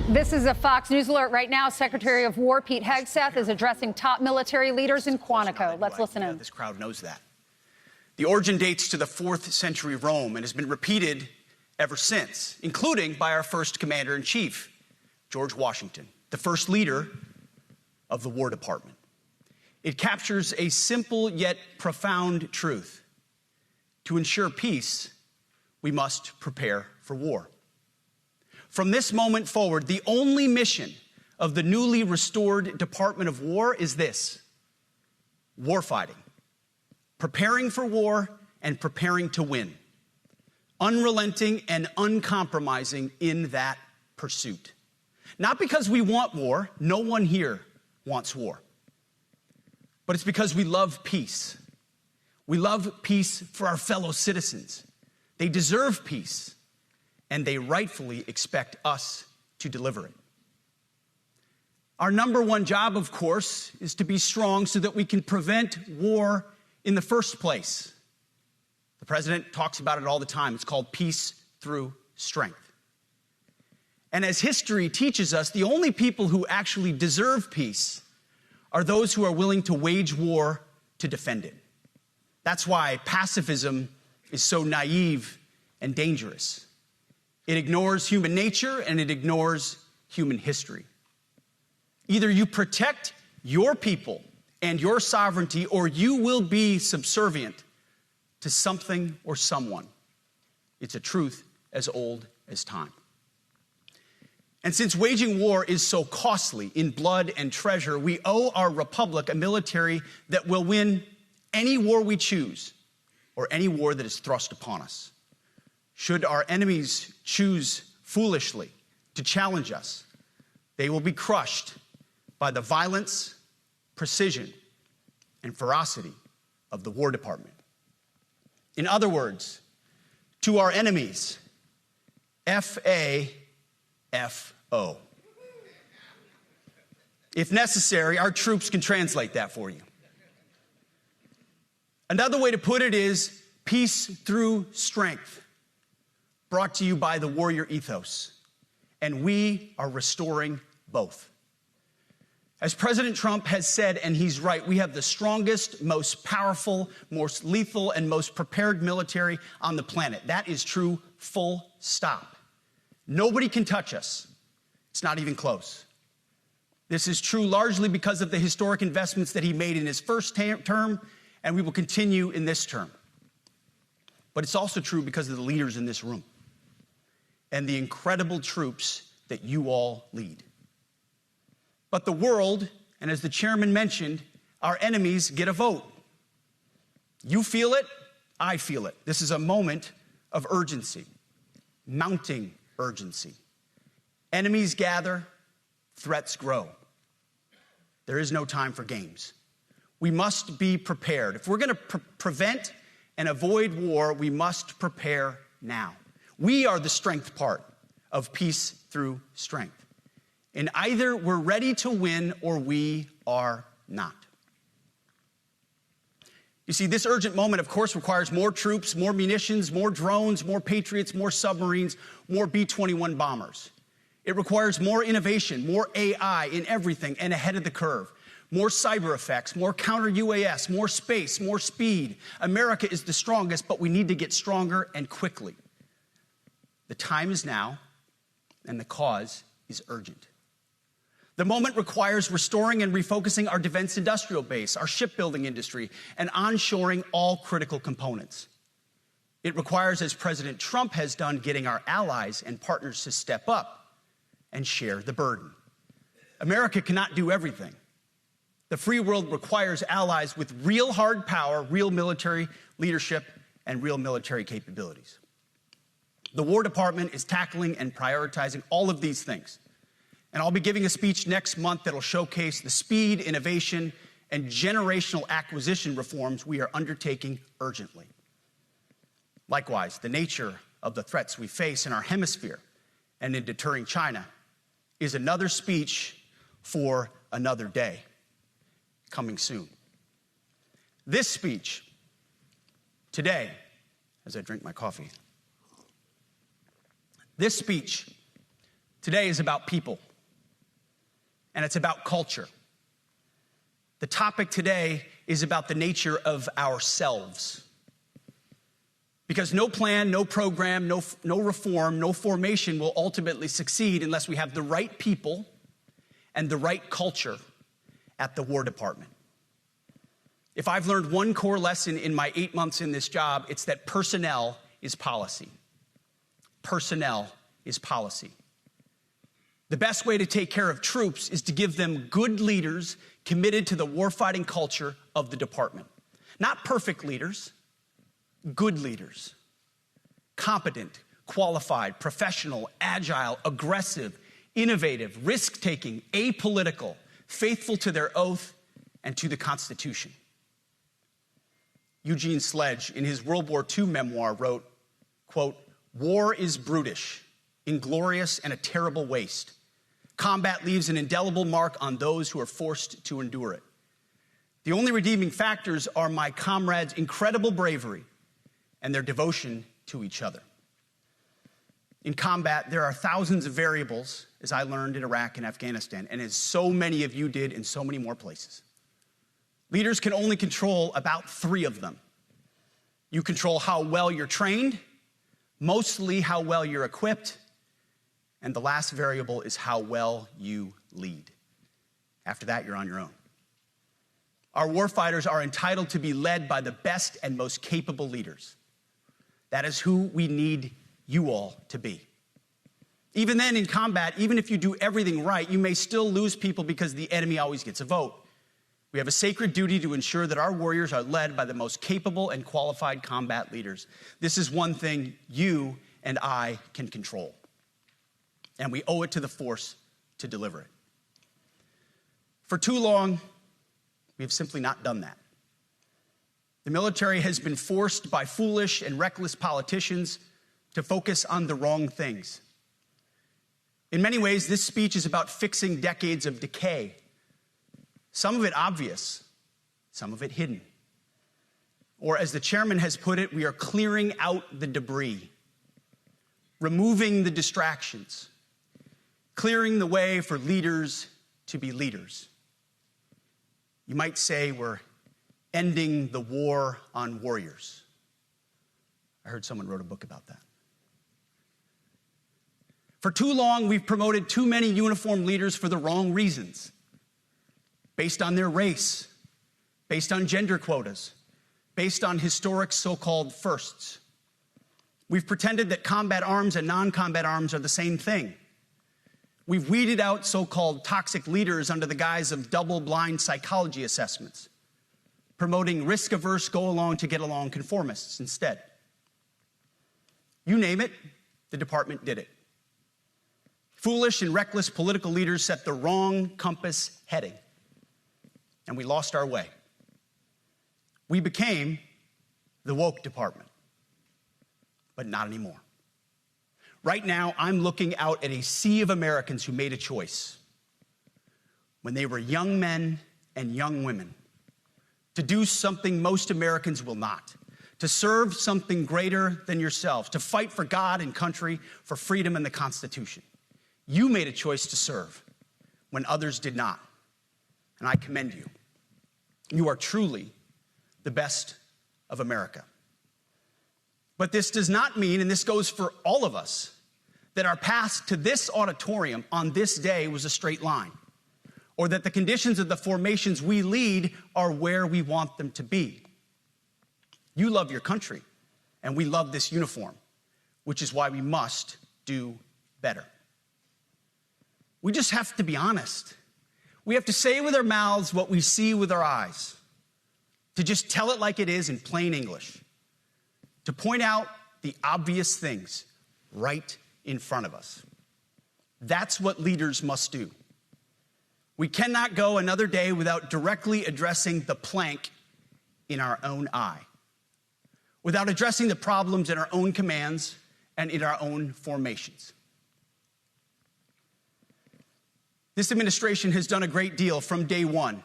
This is a Fox News alert right now. Secretary of War Pete Hegseth is addressing top military leaders in Quantico. Let's listen in. This crowd knows that. The origin dates to the 4th century Rome and has been repeated ever since, including by our first commander-in-chief, George Washington, the first leader of the War Department. It captures a simple yet profound truth. To ensure peace, we must prepare for war. From this moment forward, the only mission of the newly restored Department of War is this: warfighting, preparing for war and preparing to win, unrelenting and uncompromising in that pursuit. Not because we want war, no one here wants war, but it's because we love peace. We love peace for our fellow citizens. They deserve peace, and they rightfully expect us to deliver it. Our number one job, of course, is to be strong so that we can prevent war in the first place. The president talks about it all the time. It's called peace through strength. And as history teaches us, the only people who actually deserve peace are those who are willing to wage war to defend it. That's why pacifism is so naive and dangerous. It ignores human nature and it ignores human history. Either you protect your people and your sovereignty, or you will be subservient to something or someone. It's a truth as old as time. And since waging war is so costly in blood and treasure, we owe our republic a military that will win any war we choose or any war that is thrust upon us. Should our enemies choose foolishly to challenge us, they will be crushed by the violence, precision, and ferocity of the War Department. In other words, to our enemies, FAFO. If necessary, our troops can translate that for you. Another way to put it is peace through strength, brought to you by the warrior ethos. And we are restoring both. As President Trump has said, and he's right, we have the strongest, most powerful, most lethal, and most prepared military on the planet. That is true, full stop. Nobody can touch us. It's not even close. This is true largely because of the historic investments that he made in his first term, and we will continue in this term. But it's also true because of the leaders in this room and the incredible troops that you all lead. But the world, and as the chairman mentioned, our enemies get a vote. You feel it, I feel it. This is a moment of urgency, mounting urgency. Enemies gather, threats grow. There is no time for games. We must be prepared. If we're going to prevent and avoid war, we must prepare now. We are the strength part of peace through strength. And either we're ready to win or we are not. You see, this urgent moment, of course, requires more troops, more munitions, more drones, more Patriots, more submarines, more B-21 bombers. It requires more innovation, more AI in everything and ahead of the curve. More cyber effects, more counter-UAS, more space, more speed. America is the strongest, but we need to get stronger and quickly. The time is now, and the cause is urgent. The moment requires restoring and refocusing our defense industrial base, our shipbuilding industry, and onshoring all critical components. It requires, as President Trump has done, getting our allies and partners to step up and share the burden. America cannot do everything. The free world requires allies with real hard power, real military leadership, and real military capabilities. The War Department is tackling and prioritizing all of these things. And I'll be giving a speech next month that'll showcase the speed, innovation, and generational acquisition reforms we are undertaking urgently. Likewise, the nature of the threats we face in our hemisphere and in deterring China is another speech for another day, coming soon. This speech today, as I drink my coffee, this speech Today is about people, and it's about culture. The topic today is about the nature of ourselves. Because no plan, no program, no reform, no formation will ultimately succeed unless we have the right people and the right culture at the War Department. If I've learned one core lesson in my 8 months in this job, it's that personnel is policy. Personnel is policy. The best way to take care of troops is to give them good leaders committed to the warfighting culture of the department. Not perfect leaders, good leaders. Competent, qualified, professional, agile, aggressive, innovative, risk-taking, apolitical, faithful to their oath and to the Constitution. Eugene Sledge, in his World War II memoir, wrote, quote, "War is brutish, inglorious, and a terrible waste. Combat leaves an indelible mark on those who are forced to endure it. The only redeeming factors are my comrades' incredible bravery and their devotion to each other." In combat, there are thousands of variables, as I learned in Iraq and Afghanistan, and as so many of you did in so many more places. Leaders can only control about 3 of them. You control how well you're trained, mostly how well you're equipped, and the last variable is how well you lead. After that, you're on your own. Our warfighters are entitled to be led by the best and most capable leaders. That is who we need you all to be. Even then, in combat, even if you do everything right, you may still lose people because the enemy always gets a vote. We have a sacred duty to ensure that our warriors are led by the most capable and qualified combat leaders. This is one thing you and I can control, and we owe it to the force to deliver it. For too long, we have simply not done that. The military has been forced by foolish and reckless politicians to focus on the wrong things. In many ways, this speech is about fixing decades of decay. Some of it obvious, some of it hidden. Or as the chairman has put it, we are clearing out the debris, removing the distractions, clearing the way for leaders to be leaders. You might say we're ending the war on warriors. I heard someone wrote a book about that. For too long, we've promoted too many uniformed leaders for the wrong reasons, based on their race, based on gender quotas, based on historic so-called firsts. We've pretended that combat arms and non-combat arms are the same thing. We've weeded out so-called toxic leaders under the guise of double-blind psychology assessments, promoting risk-averse, go-along-to-get-along conformists instead. You name it, the department did it. Foolish and reckless political leaders set the wrong compass heading, and we lost our way. We became the woke department, but not anymore. Right now, I'm looking out at a sea of Americans who made a choice when they were young men and young women to do something most Americans will not, to serve something greater than yourselves, to fight for God and country, for freedom and the Constitution. You made a choice to serve when others did not, and I commend you. You are truly the best of America. But this does not mean, and this goes for all of us, that our path to this auditorium on this day was a straight line, or that the conditions of the formations we lead are where we want them to be. You love your country, and we love this uniform, which is why we must do better. We just have to be honest. We have to say with our mouths what we see with our eyes, to just tell it like it is in plain English, to point out the obvious things right in front of us. That's what leaders must do. We cannot go another day without directly addressing the plank in our own eye, without addressing the problems in our own commands and in our own formations. This administration has done a great deal from day one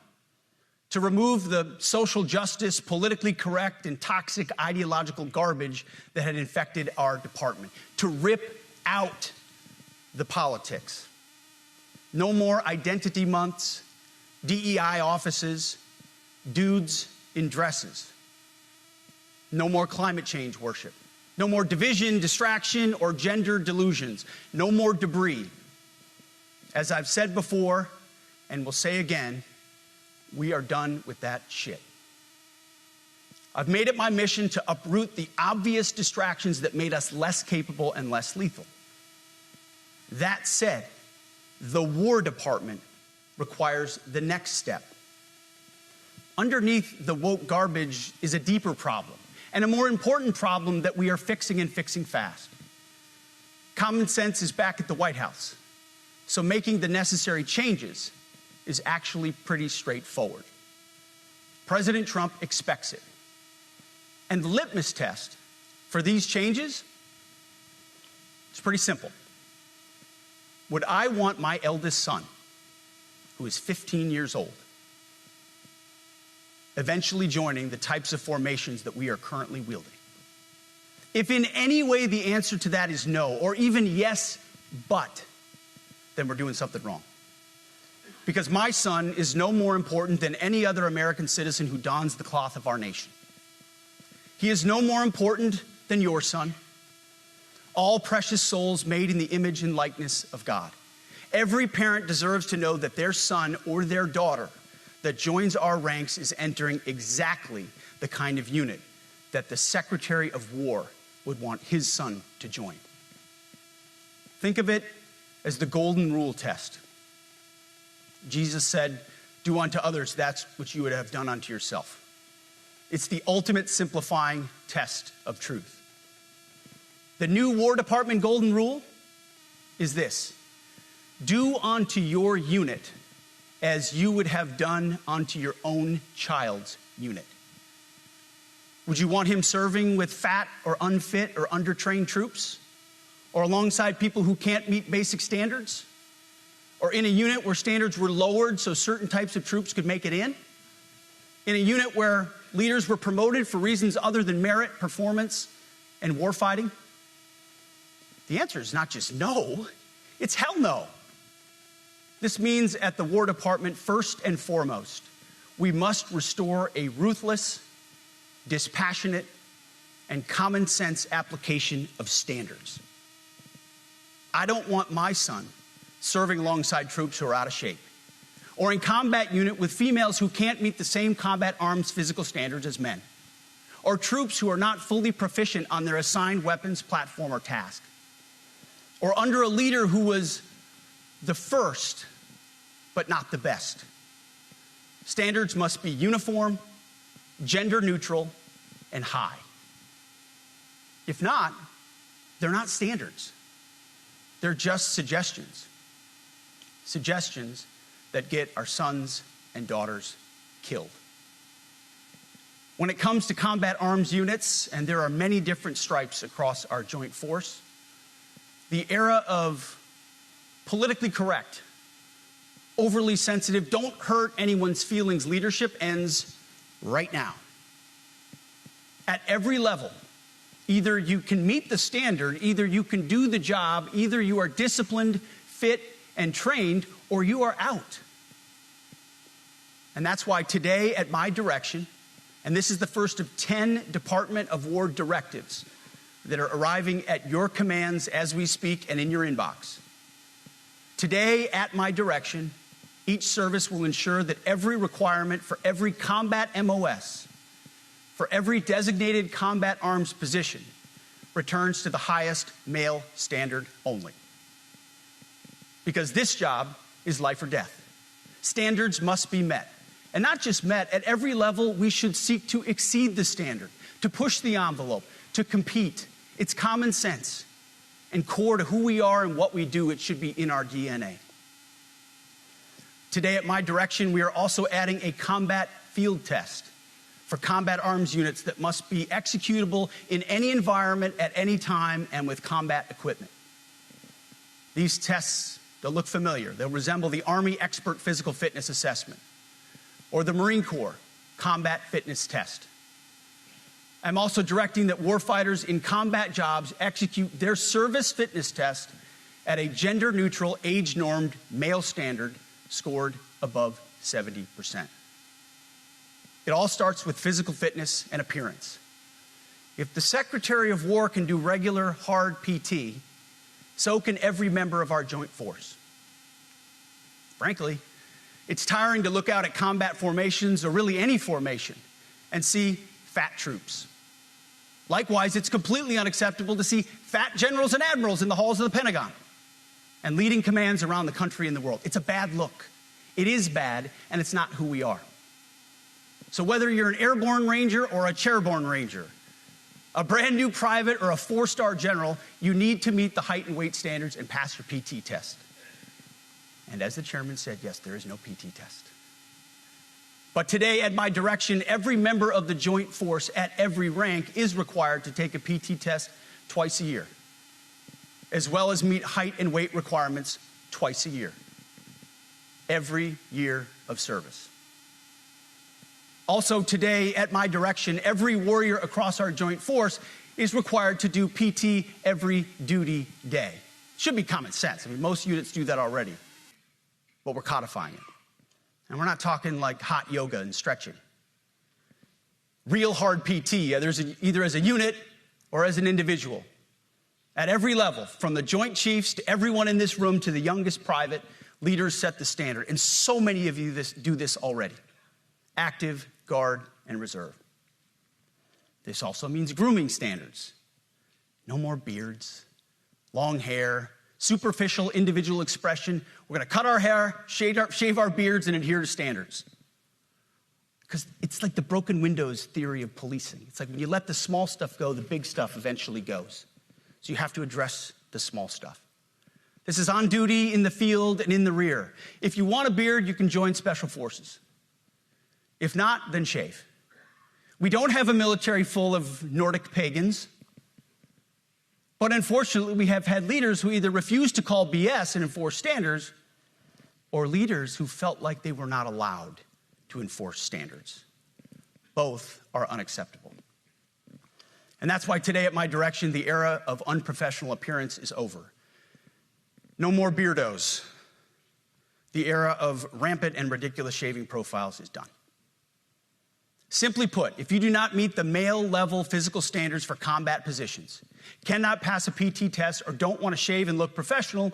to remove the social justice, politically correct, and toxic ideological garbage that had infected our department, to rip out the politics. No more identity months, DEI offices, dudes in dresses. No more climate change worship. No more division, distraction, or gender delusions. No more debris. As I've said before, and will say again, we are done with that shit. I've made it my mission to uproot the obvious distractions that made us less capable and less lethal. That said, the War Department requires the next step. Underneath the woke garbage is a deeper problem, and a more important problem that we are fixing and fixing fast. Common sense is back at the White House, so making the necessary changes is actually pretty straightforward. President Trump expects it. And the litmus test for these changes is pretty simple. Would I want my eldest son, who is 15 years old, eventually joining the types of formations that we are currently wielding? If in any way the answer to that is no, or even yes, but, then we're doing something wrong. Because my son is no more important than any other American citizen who dons the cloth of our nation. He is no more important than your son. All precious souls made in the image and likeness of God. Every parent deserves to know that their son or their daughter that joins our ranks is entering exactly the kind of unit that the Secretary of War would want his son to join. Think of it as the golden rule test. Jesus said, "Do unto others that which you would have done unto yourself." It's the ultimate simplifying test of truth. The new War Department golden rule is this: do unto your unit as you would have done unto your own child's unit. Would you want him serving with fat or unfit or undertrained troops? Or alongside people who can't meet basic standards? Or in a unit where standards were lowered so certain types of troops could make it in? In a unit where leaders were promoted for reasons other than merit, performance, and warfighting? The answer is not just no, it's hell no. This means at the War Department, first and foremost, we must restore a ruthless, dispassionate, and common sense application of standards. I don't want my son serving alongside troops who are out of shape, or in combat unit with females who can't meet the same combat arms physical standards as men, or troops who are not fully proficient on their assigned weapons, platform, or task, or under a leader who was the first, but not the best. Standards must be uniform, gender neutral, and high. If not, they're not standards. They're just suggestions. Suggestions that get our sons and daughters killed. When it comes to combat arms units, and there are many different stripes across our joint force, the era of politically correct, overly sensitive, don't hurt anyone's feelings leadership ends right now. At every level, either you can meet the standard, either you can do the job, either you are disciplined, fit, and trained, or you are out. And that's why today, at my direction, and this is the first of 10 Department of War directives that are arriving at your commands as we speak and in your inbox. Today, at my direction, each service will ensure that every requirement for every combat MOS, for every designated combat arms position, returns to the highest male standard only. Because this job is life or death. Standards must be met. And not just met, at every level we should seek to exceed the standard, to push the envelope, to compete. It's common sense and core to who we are and what we do. It should be in our DNA. Today at my direction, we are also adding a combat field test for combat arms units that must be executable in any environment at any time and with combat equipment. These tests, they'll look familiar. They'll resemble the Army Expert Physical Fitness Assessment or the Marine Corps Combat Fitness Test. I'm also directing that warfighters in combat jobs execute their service fitness test at a gender-neutral, age-normed male standard scored above 70%. It all starts with physical fitness and appearance. If the Secretary of War can do regular, hard PT, so can every member of our joint force. Frankly, it's tiring to look out at combat formations, or really any formation, and see fat troops. Likewise, it's completely unacceptable to see fat generals and admirals in the halls of the Pentagon and leading commands around the country and the world. It's a bad look. It is bad, and it's not who we are. So whether you're an airborne ranger or a chairborne ranger, a brand new private or a 4-star general, you need to meet the height and weight standards and pass your PT test. And as the chairman said, yes, there is no PT test. But today, at my direction, every member of the joint force at every rank is required to take a PT test twice a year, as well as meet height and weight requirements twice a year, every year of service. Also today, at my direction, every warrior across our joint force is required to do PT every duty day. Should be common sense. I mean, most units do that already, but we're codifying it. And we're not talking like hot yoga and stretching. Real hard PT, either as a unit or as an individual. At every level, from the Joint Chiefs to everyone in this room to the youngest private, leaders set the standard. And so many of you do this already. Active, Guard, and Reserve. This also means grooming standards. No more beards, long hair, superficial individual expression. We're going to cut our hair, shave our beards, and adhere to standards. Because it's like the broken windows theory of policing. It's like when you let the small stuff go, the big stuff eventually goes. So you have to address the small stuff. This is on duty, in the field, and in the rear. If you want a beard, you can join Special Forces. If not, then shave. We don't have a military full of Nordic pagans. But unfortunately, we have had leaders who either refuse to call BS and enforce standards, or leaders who felt like they were not allowed to enforce standards. Both are unacceptable. And that's why today, at my direction, the era of unprofessional appearance is over. No more beardos. The era of rampant and ridiculous shaving profiles is done. Simply put, if you do not meet the male-level physical standards for combat positions, cannot pass a PT test, or don't want to shave and look professional,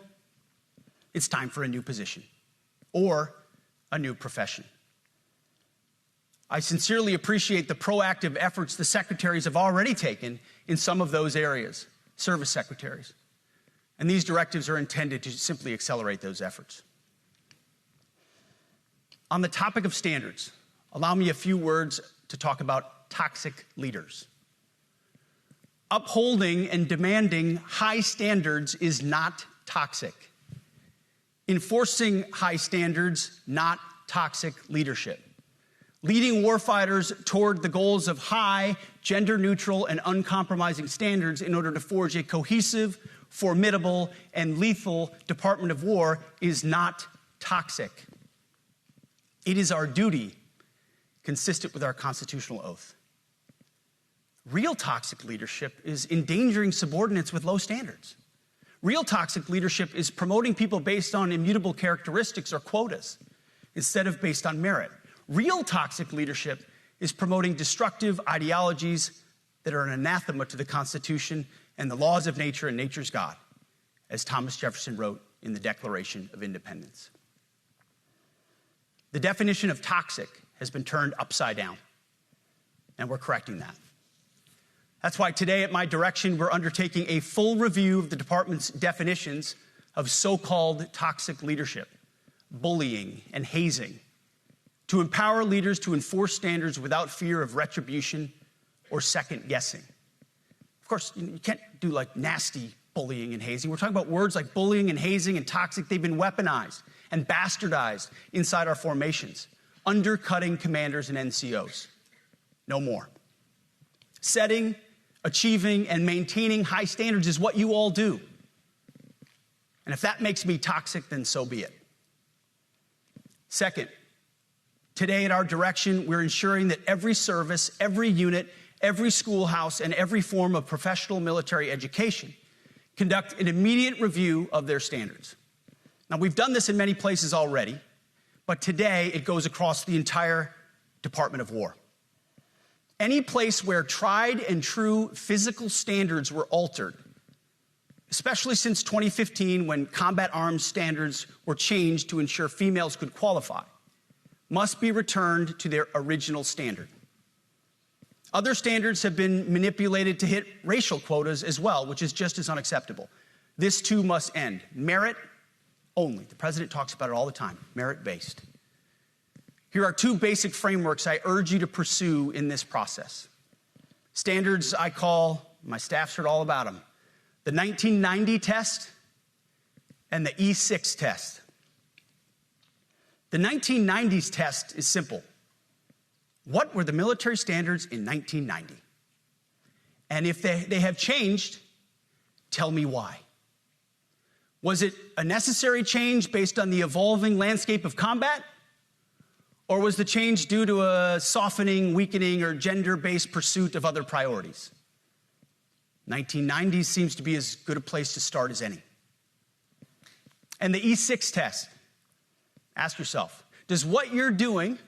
it's time for a new position or a new profession. I sincerely appreciate the proactive efforts the secretaries have already taken in some of those areas, service secretaries. And these directives are intended to simply accelerate those efforts. On the topic of standards, allow me a few words to talk about toxic leaders. Upholding and demanding high standards is not toxic. Enforcing high standards, not toxic leadership. Leading warfighters toward the goals of high, gender-neutral, and uncompromising standards in order to forge a cohesive, formidable, and lethal Department of War is not toxic. It is our duty, consistent with our constitutional oath. Real toxic leadership is endangering subordinates with low standards. Real toxic leadership is promoting people based on immutable characteristics or quotas instead of based on merit. Real toxic leadership is promoting destructive ideologies that are an anathema to the Constitution and the laws of nature and nature's God, as Thomas Jefferson wrote in the Declaration of Independence. The definition of toxic has been turned upside down, and we're correcting that. That's why today, at my direction, we're undertaking a full review of the department's definitions of so-called toxic leadership, bullying, and hazing, to empower leaders to enforce standards without fear of retribution or second guessing. Of course, you can't do like nasty bullying and hazing. We're talking about words like bullying and hazing and toxic. They've been weaponized and bastardized inside our formations, undercutting commanders and NCOs. No more. Setting, achieving, and maintaining high standards is what you all do. And if that makes me toxic, then so be it. Second, today at our direction, we're ensuring that every service, every unit, every schoolhouse, and every form of professional military education conduct an immediate review of their standards. Now, we've done this in many places already, but today it goes across the entire Department of War. Any place where tried and true physical standards were altered, especially since 2015 when combat arms standards were changed to ensure females could qualify, must be returned to their original standard. Other standards have been manipulated to hit racial quotas as well, which is just as unacceptable. This too must end. Merit only. The president talks about it all the time, merit-based. Here are two basic frameworks I urge you to pursue in this process. Standards I call, my staff's heard all about them, the 1990 test and the E6 test. The 1990s test is simple. What were the military standards in 1990? And if they have changed, tell me why. Was it a necessary change based on the evolving landscape of combat? Or was the change due to a softening, weakening, or gender-based pursuit of other priorities? 1990s seems to be as good a place to start as any. And the E6 test. Ask yourself, does what you're doing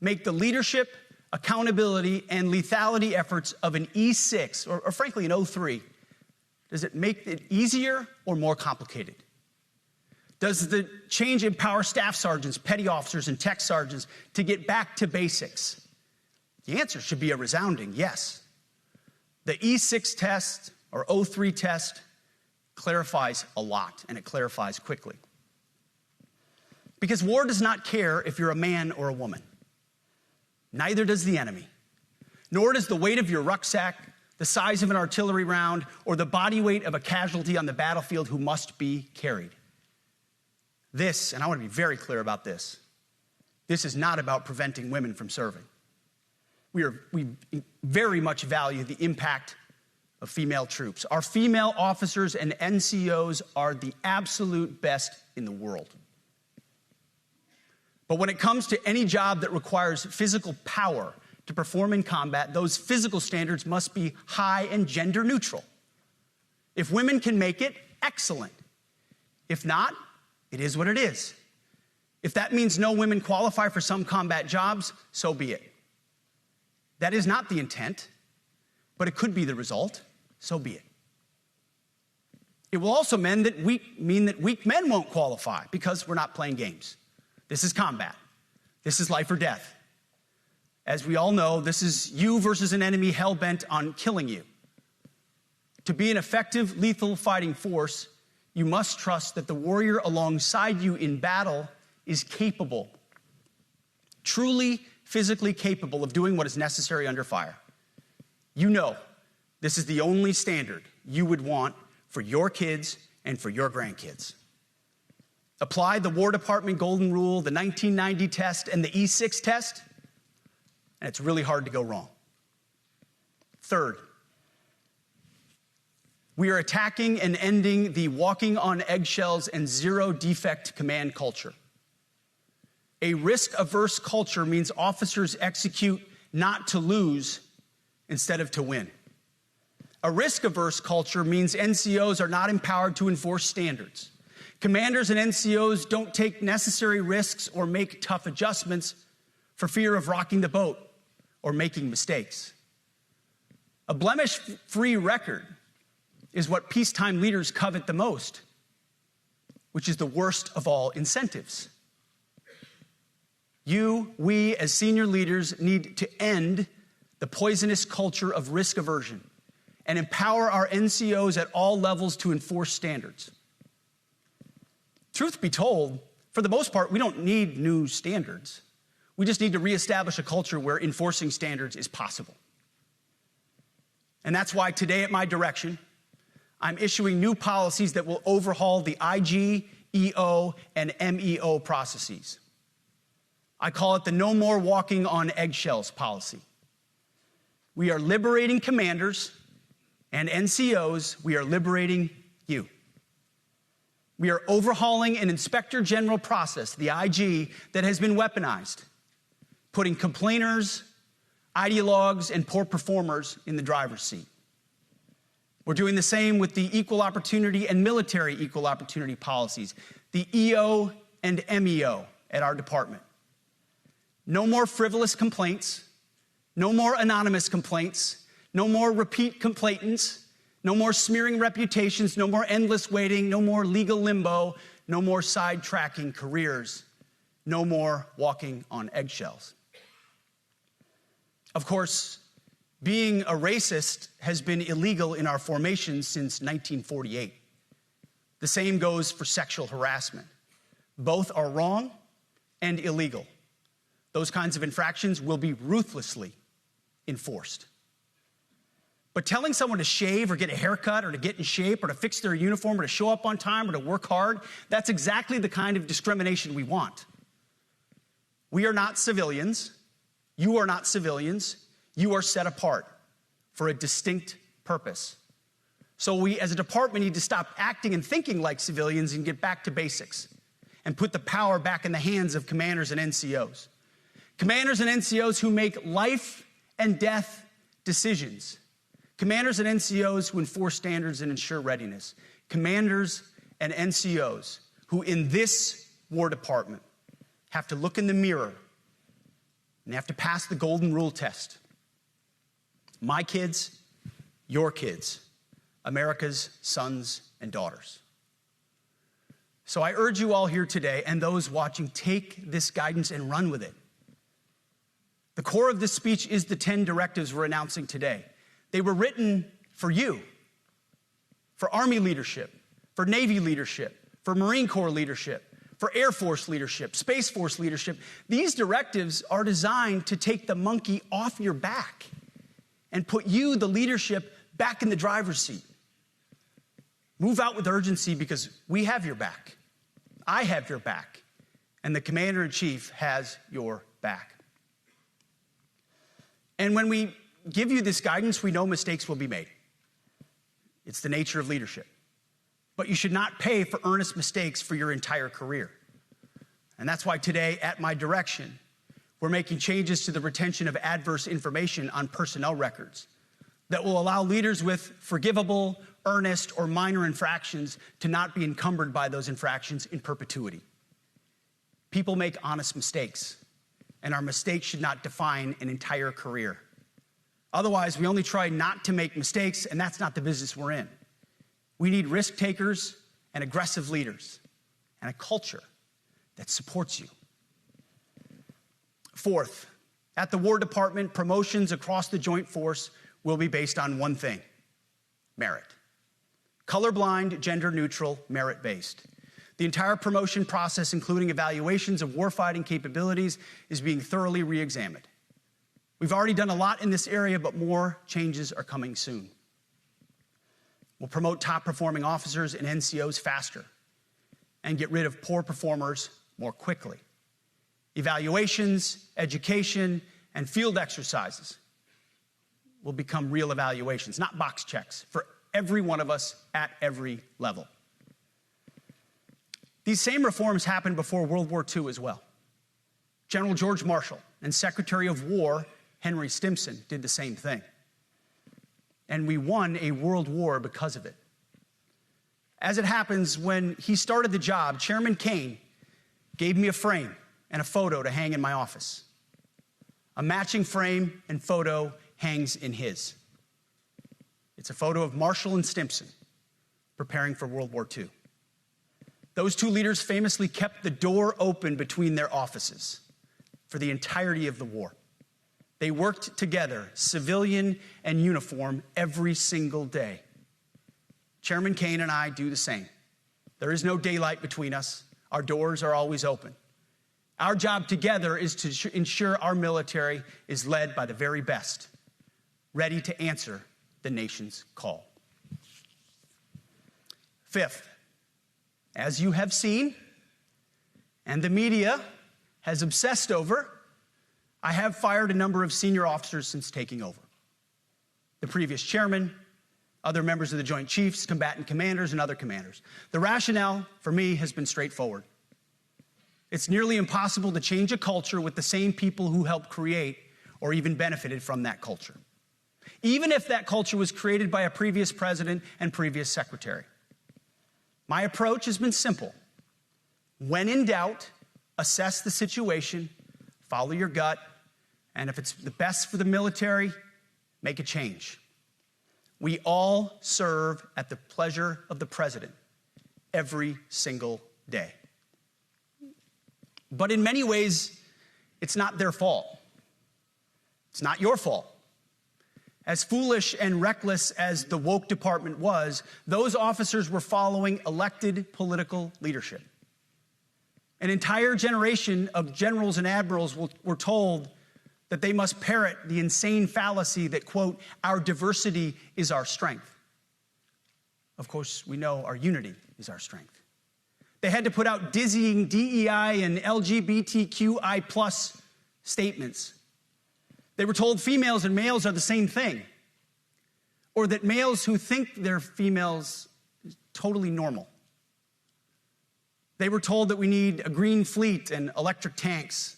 make the leadership, accountability, and lethality efforts of an E6, or frankly an O3, does it make it easier or more complicated? Does the change empower staff sergeants, petty officers, and tech sergeants to get back to basics? The answer should be a resounding yes. The E6 test, or O3 test, clarifies a lot, and it clarifies quickly. Because war does not care if you're a man or a woman. Neither does the enemy. Nor does the weight of your rucksack, the size of an artillery round, or the body weight of a casualty on the battlefield who must be carried. This, and I want to be very clear about this, this is not about preventing women from serving. We very much value the impact of female troops. Our female officers and NCOs are the absolute best in the world. But when it comes to any job that requires physical power to perform in combat, those physical standards must be high and gender neutral. If women can make it, excellent. If not, it is what it is. If that means no women qualify for some combat jobs, so be it. That is not the intent, but it could be the result, so be it. It will also mean that weak men won't qualify because we're not playing games. This is combat. This is life or death. As we all know, this is you versus an enemy hell-bent on killing you. To be an effective, lethal fighting force, you must trust that the warrior alongside you in battle is capable, truly physically capable of doing what is necessary under fire. You know this is the only standard you would want for your kids and for your grandkids. Apply the War Department Golden Rule, the 1990 test, and the E6 test, and it's really hard to go wrong. Third, we are attacking and ending the walking on eggshells and zero defect command culture. A risk-averse culture means officers execute not to lose instead of to win. A risk-averse culture means NCOs are not empowered to enforce standards. Commanders and NCOs don't take necessary risks or make tough adjustments for fear of rocking the boat or making mistakes. A blemish-free record is what peacetime leaders covet the most, which is the worst of all incentives. We, as senior leaders, need to end the poisonous culture of risk aversion and empower our NCOs at all levels to enforce standards. Truth be told, for the most part, we don't need new standards. We just need to reestablish a culture where enforcing standards is possible. And that's why today, at my direction, I'm issuing new policies that will overhaul the IG, EO, and MEO processes. I call it the No More Walking on Eggshells policy. We are liberating commanders and NCOs. We are liberating you. We are overhauling an inspector general process, the IG, that has been weaponized, putting complainers, ideologues, and poor performers in the driver's seat. We're doing the same with the equal opportunity and military equal opportunity policies, the EO and MEO at our department. No more frivolous complaints, no more anonymous complaints, no more repeat complainants, no more smearing reputations, no more endless waiting, no more legal limbo, no more sidetracking careers, no more walking on eggshells. Of course, being a racist has been illegal in our formation since 1948. The same goes for sexual harassment. Both are wrong and illegal. Those kinds of infractions will be ruthlessly enforced. But telling someone to shave or get a haircut or to get in shape or to fix their uniform or to show up on time or to work hard, that's exactly the kind of discrimination we want. We are not civilians. You are not civilians. You are set apart for a distinct purpose. So we, as a department, need to stop acting and thinking like civilians and get back to basics and put the power back in the hands of commanders and NCOs. Commanders and NCOs who make life and death decisions. Commanders and NCOs who enforce standards and ensure readiness. Commanders and NCOs who, in this War Department, have to look in the mirror and have to pass the golden rule test. My kids, your kids, America's sons and daughters. So I urge you all here today and those watching, take this guidance and run with it. The core of this speech is the 10 directives we're announcing today. They were written for you, for Army leadership, for Navy leadership, for Marine Corps leadership, for Air Force leadership, Space Force leadership. These directives are designed to take the monkey off your back and put you, the leadership, back in the driver's seat. Move out with urgency because we have your back. I have your back. And the Commander-in-Chief has your back. And when we give you this guidance, we know mistakes will be made. It's the nature of leadership. But you should not pay for earnest mistakes for your entire career. And that's why today, at my direction, we're making changes to the retention of adverse information on personnel records that will allow leaders with forgivable, earnest, or minor infractions to not be encumbered by those infractions in perpetuity. People make honest mistakes, and our mistakes should not define an entire career. Otherwise, we only try not to make mistakes, and that's not the business we're in. We need risk takers and aggressive leaders and a culture that supports you. Fourth, at the War Department, promotions across the Joint Force will be based on one thing: merit. Colorblind, gender-neutral, merit-based. The entire promotion process, including evaluations of warfighting capabilities, is being thoroughly re-examined. We've already done a lot in this area, but more changes are coming soon. We'll promote top-performing officers and NCOs faster and get rid of poor performers more quickly. Evaluations, education, and field exercises will become real evaluations, not box checks, for every one of us at every level. These same reforms happened before World War II as well. General George Marshall and Secretary of War Henry Stimson did the same thing. And we won a world war because of it. As it happens, when he started the job, Chairman Kane gave me a frame and a photo to hang in my office. A matching frame and photo hangs in his. It's a photo of Marshall and Stimson preparing for World War II. Those two leaders famously kept the door open between their offices for the entirety of the war. They worked together, civilian and uniform, every single day. Chairman Kane and I do the same. There is no daylight between us. Our doors are always open. Our job together is to ensure our military is led by the very best, ready to answer the nation's call. Fifth, as you have seen, and the media has obsessed over, I have fired a number of senior officers since taking over. The previous chairman, other members of the Joint Chiefs, combatant commanders, and other commanders. The rationale for me has been straightforward. It's nearly impossible to change a culture with the same people who helped create or even benefited from that culture. even if that culture was created by a previous president and previous secretary. My approach has been simple. When in doubt, assess the situation, follow your gut, and if it's the best for the military, make a change. We all serve at the pleasure of the president every single day. But in many ways, it's not their fault. It's not your fault. As foolish and reckless as the woke department was, those officers were following elected political leadership. An entire generation of generals and admirals were told that they must parrot the insane fallacy that, quote, our diversity is our strength. Of course, we know our unity is our strength. They had to put out dizzying DEI and LGBTQI+ statements. They were told females and males are the same thing, or that males who think they're females is totally normal. They were told that we need a green fleet and electric tanks.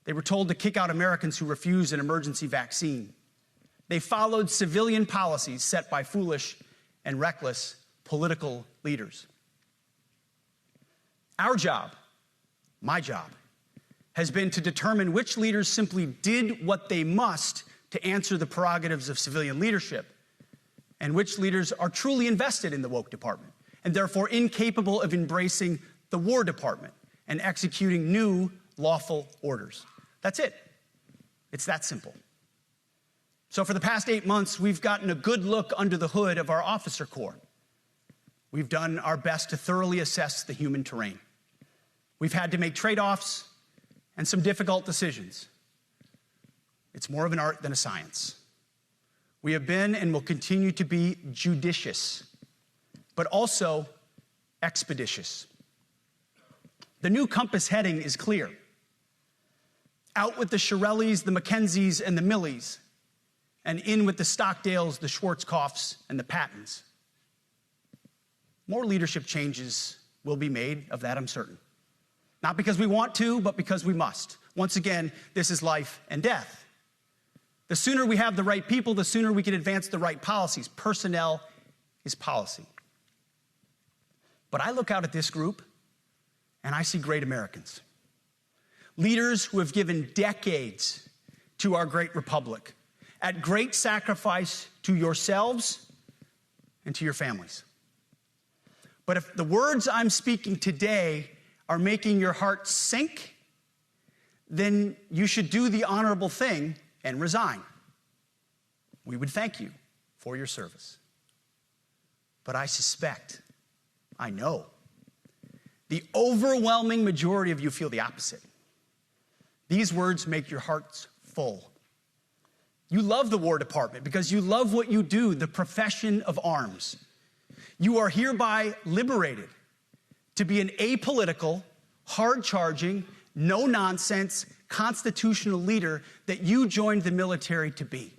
They were told to kick out Americans who refuse an emergency vaccine. They followed civilian policies set by foolish and reckless political leaders. Our job, my job, has been to determine which leaders simply did what they must to answer the prerogatives of civilian leadership, and which leaders are truly invested in the woke department, and therefore incapable of embracing the War Department and executing new lawful orders. That's it. It's that simple. So for the past 8 months, we've gotten a good look under the hood of our officer corps. We've done our best to thoroughly assess the human terrain. We've had to make trade-offs and some difficult decisions. It's more of an art than a science. We have been and will continue to be judicious, but also expeditious. The new compass heading is clear. Out with the Shirellis, the McKenzies, and the Millies, and in with the Stockdales, the Schwarzkopfs, and the Pattons. More leadership changes will be made, of that I'm certain. Not because we want to, but because we must. Once again, this is life and death. The sooner we have the right people, the sooner we can advance the right policies. Personnel is policy. But I look out at this group, and I see great Americans. Leaders who have given decades to our great republic, at great sacrifice to yourselves and to your families. But if the words I'm speaking today are making your heart sink, then you should do the honorable thing and resign. We would thank you for your service. But I suspect, I know, the overwhelming majority of you feel the opposite. These words make your hearts full. You love the War Department because you love what you do, the profession of arms. You are hereby liberated to be an apolitical, hard-charging, no-nonsense, constitutional leader that you joined the military to be.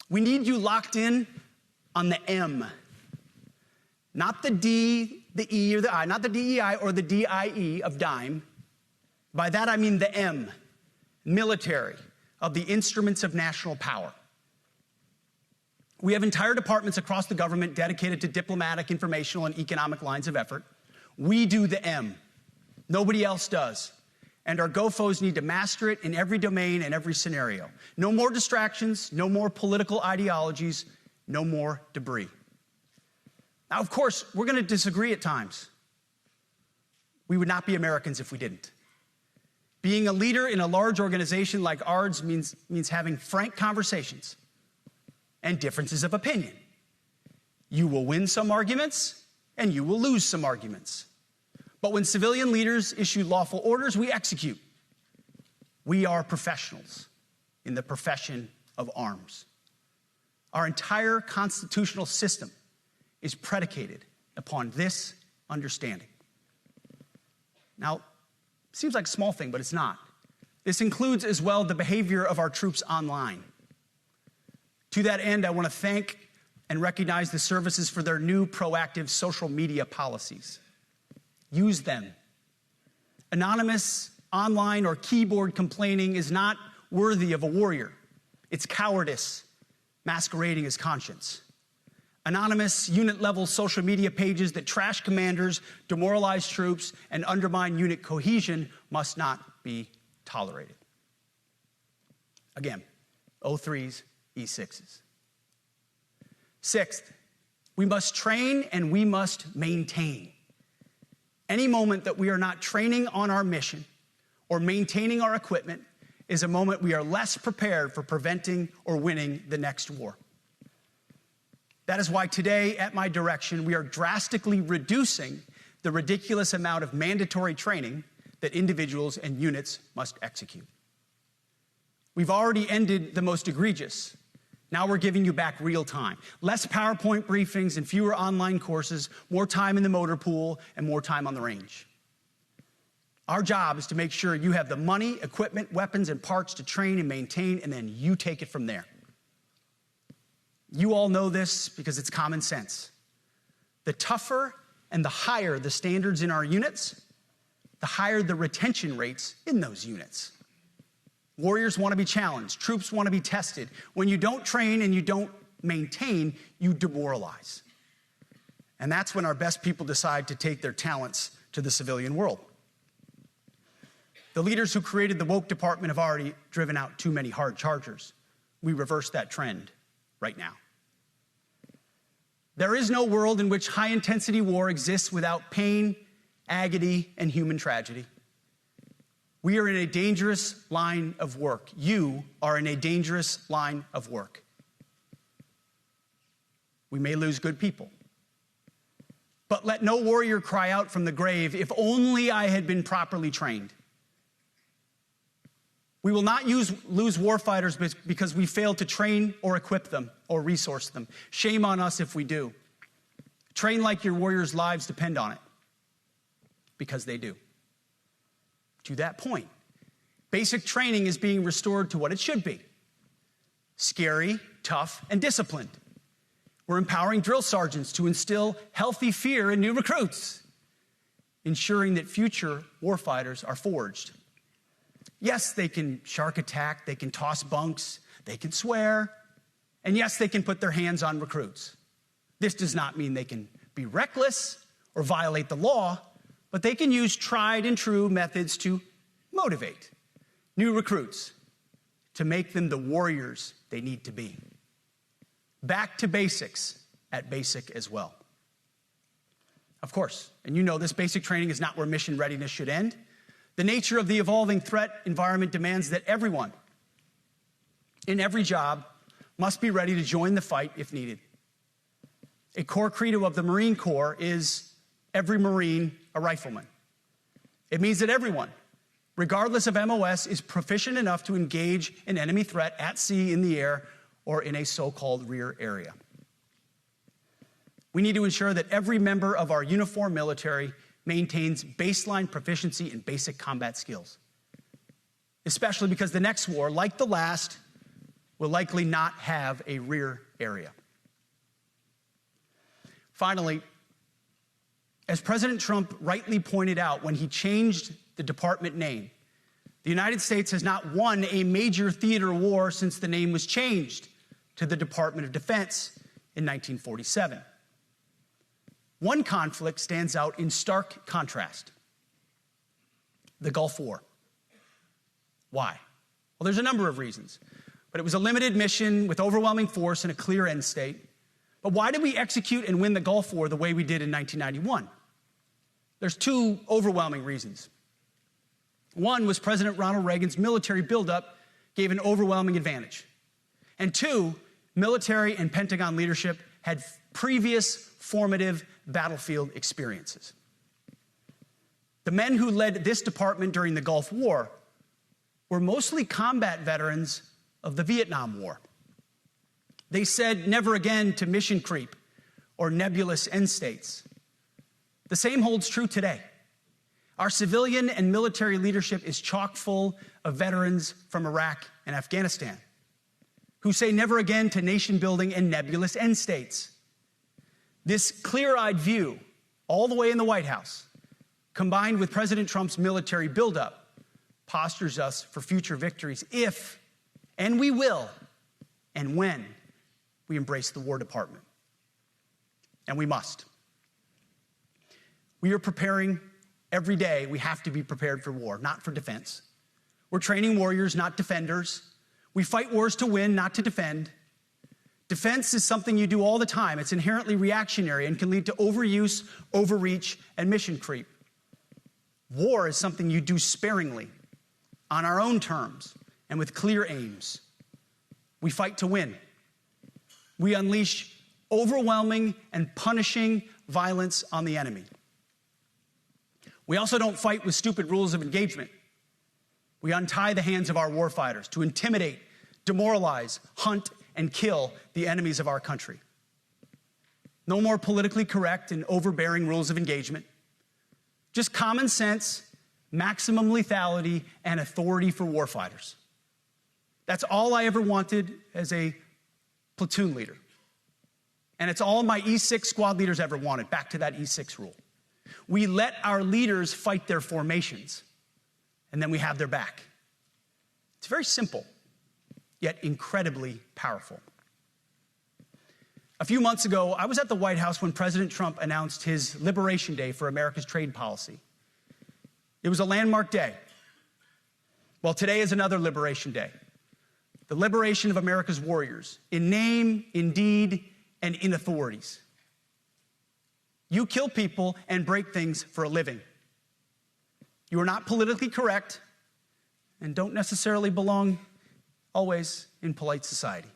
We need you locked in on the M, not the D, the E, or the I, not the DEI or the DIE of dime. By that I mean the M, military, of the instruments of national power. We have entire departments across the government dedicated to diplomatic, informational, and economic lines of effort. We do the M. Nobody else does. And our GoFos need to master it in every domain and every scenario. No more distractions, no more political ideologies, no more debris. Now, of course, we're going to disagree at times. We would not be Americans if we didn't. Being a leader in a large organization like ours means having frank conversations and differences of opinion. You will win some arguments, and you will lose some arguments. But when civilian leaders issue lawful orders, we execute. We are professionals in the profession of arms. Our entire constitutional system is predicated upon this understanding. Now, it seems like a small thing, but it's not. This includes as well the behavior of our troops online. To that end, I want to thank and recognize the services for their new proactive social media policies. Use them. Anonymous, online, or keyboard complaining is not worthy of a warrior. It's cowardice masquerading as conscience. Anonymous, unit-level social media pages that trash commanders, demoralize troops, and undermine unit cohesion must not be tolerated. Again, O3s, E6s. Sixth, we must train and we must maintain. Any moment that we are not training on our mission or maintaining our equipment is a moment we are less prepared for preventing or winning the next war. That is why today, at my direction, we are drastically reducing the ridiculous amount of mandatory training that individuals and units must execute. We've already ended the most egregious. Now we're giving you back real time. Less PowerPoint briefings and fewer online courses, more time in the motor pool, and more time on the range. Our job is to make sure you have the money, equipment, weapons, and parts to train and maintain, and then you take it from there. You all know this because it's common sense. The tougher and the higher the standards in our units, the higher the retention rates in those units. Warriors want to be challenged. Troops want to be tested. When you don't train and you don't maintain, you demoralize. And that's when our best people decide to take their talents to the civilian world. The leaders who created the woke department have already driven out too many hard chargers. We reverse that trend right now. There is no world in which high-intensity war exists without pain, agony, and human tragedy. We are in a dangerous line of work. You are in a dangerous line of work. We may lose good people. But let no warrior cry out from the grave, "If only I had been properly trained." We will not lose warfighters because we failed to train or equip them or resource them. Shame on us if we do. Train like your warriors' lives depend on it, because they do. To that point, basic training is being restored to what it should be: scary, tough, and disciplined. We're empowering drill sergeants to instill healthy fear in new recruits, ensuring that future warfighters are forged. Yes, they can shark attack, they can toss bunks, they can swear, and yes, they can put their hands on recruits. This does not mean they can be reckless or violate the law, but they can use tried and true methods to motivate new recruits, to make them the warriors they need to be. Back to basics at basic as well. Of course, and you know this, basic training is not where mission readiness should end. The nature of the evolving threat environment demands that everyone in every job must be ready to join the fight if needed. A core credo of the Marine Corps is every Marine a rifleman. It means that everyone, regardless of MOS, is proficient enough to engage an enemy threat at sea, in the air, or in a so-called rear area. We need to ensure that every member of our uniformed military maintains baseline proficiency in basic combat skills, especially because the next war, like the last, will likely not have a rear area. Finally, as President Trump rightly pointed out when he changed the department name, the United States has not won a major theater war since the name was changed to the Department of Defense in 1947. One conflict stands out in stark contrast: the Gulf War. Why? Well, there's a number of reasons, but it was a limited mission with overwhelming force and a clear end state. But why did we execute and win the Gulf War the way we did in 1991? There's two overwhelming reasons. One was President Ronald Reagan's military buildup gave an overwhelming advantage. And two, military and Pentagon leadership had previous formative battlefield experiences. The men who led this department during the Gulf War were mostly combat veterans of the Vietnam War. They said never again to mission creep or nebulous end states. The same holds true today. Our civilian and military leadership is chock full of veterans from Iraq and Afghanistan who say never again to nation building and nebulous end states. This clear-eyed view, all the way in the White House, combined with President Trump's military buildup, postures us for future victories if And we will, and when we embrace the War Department. And we must. We are preparing every day. We have to be prepared for war, not for defense. We're training warriors, not defenders. We fight wars to win, not to defend. Defense is something you do all the time. It's inherently reactionary and can lead to overuse, overreach, and mission creep. War is something you do sparingly, on our own terms, and with clear aims. We fight to win. We unleash overwhelming and punishing violence on the enemy. We also don't fight with stupid rules of engagement. We untie the hands of our warfighters to intimidate, demoralize, hunt, and kill the enemies of our country. No more politically correct and overbearing rules of engagement. Just common sense, maximum lethality, and authority for warfighters. That's all I ever wanted as a platoon leader. And it's all my E6 squad leaders ever wanted, back to that E6 rule. We let our leaders fight their formations, and then we have their back. It's very simple, yet incredibly powerful. A few months ago, I was at the White House when President Trump announced his Liberation Day for America's trade policy. It was a landmark day. Well, today is another Liberation Day. The liberation of America's warriors, in name, in deed, and in authorities. You kill people and break things for a living. You are not politically correct and don't necessarily belong always in polite society.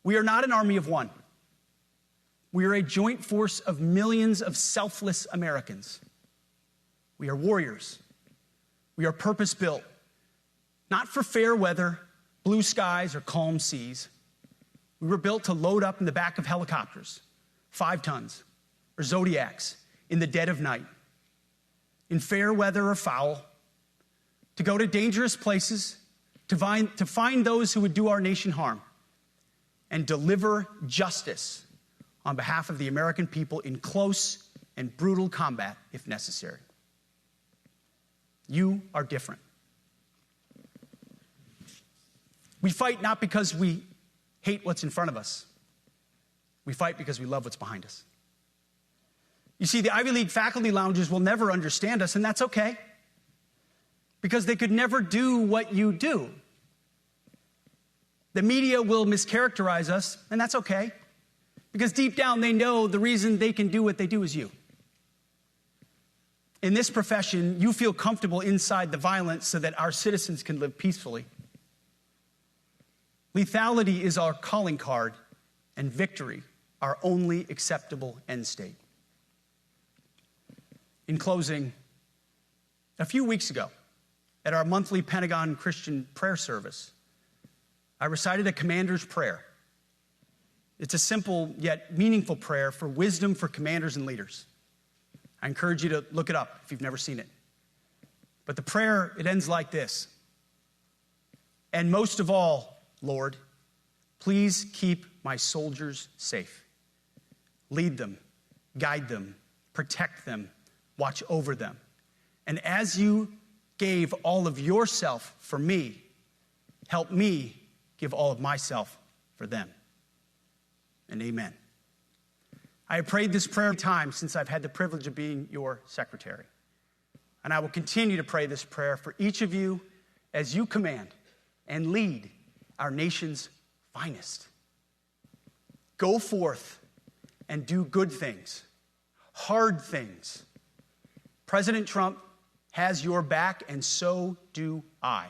We are not an army of one. We are a joint force of millions of selfless Americans. We are warriors. We are purpose-built, not for fair weather, blue skies, or calm seas. We were built to load up in the back of helicopters, 5 tons, or Zodiacs in the dead of night, in fair weather or foul, to go to dangerous places, to find those who would do our nation harm, and deliver justice on behalf of the American people in close and brutal combat if necessary. You are different. We fight not because we hate what's in front of us. We fight because we love what's behind us. You see, the Ivy League faculty lounges will never understand us, and that's okay, because they could never do what you do. The media will mischaracterize us, and that's okay, because deep down they know the reason they can do what they do is you. In this profession, you feel comfortable inside the violence so that our citizens can live peacefully. Lethality is our calling card, and victory our only acceptable end state. In closing, a few weeks ago, at our monthly Pentagon Christian prayer service, I recited a commander's prayer. It's a simple yet meaningful prayer for wisdom for commanders and leaders. I encourage you to look it up if you've never seen it. But the prayer, it ends like this. And most of all, Lord, please keep my soldiers safe. Lead them, guide them, protect them, watch over them. And as you gave all of yourself for me, help me give all of myself for them. And amen. I have prayed this prayer time since I've had the privilege of being your secretary. And I will continue to pray this prayer for each of you as you command and lead our nation's finest. Go forth and do good things, hard things. President Trump has your back, and so do I.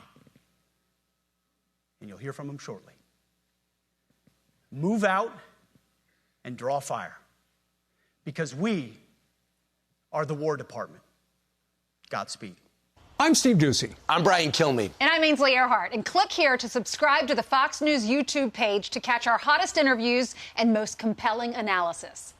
And you'll hear from him shortly. Move out and draw fire, because we are the War Department. Godspeed. I'm Steve Doocy. I'm Brian Kilmeade. And I'm Ainsley Earhart. And click here to subscribe to the Fox News YouTube page to catch our hottest interviews and most compelling analysis.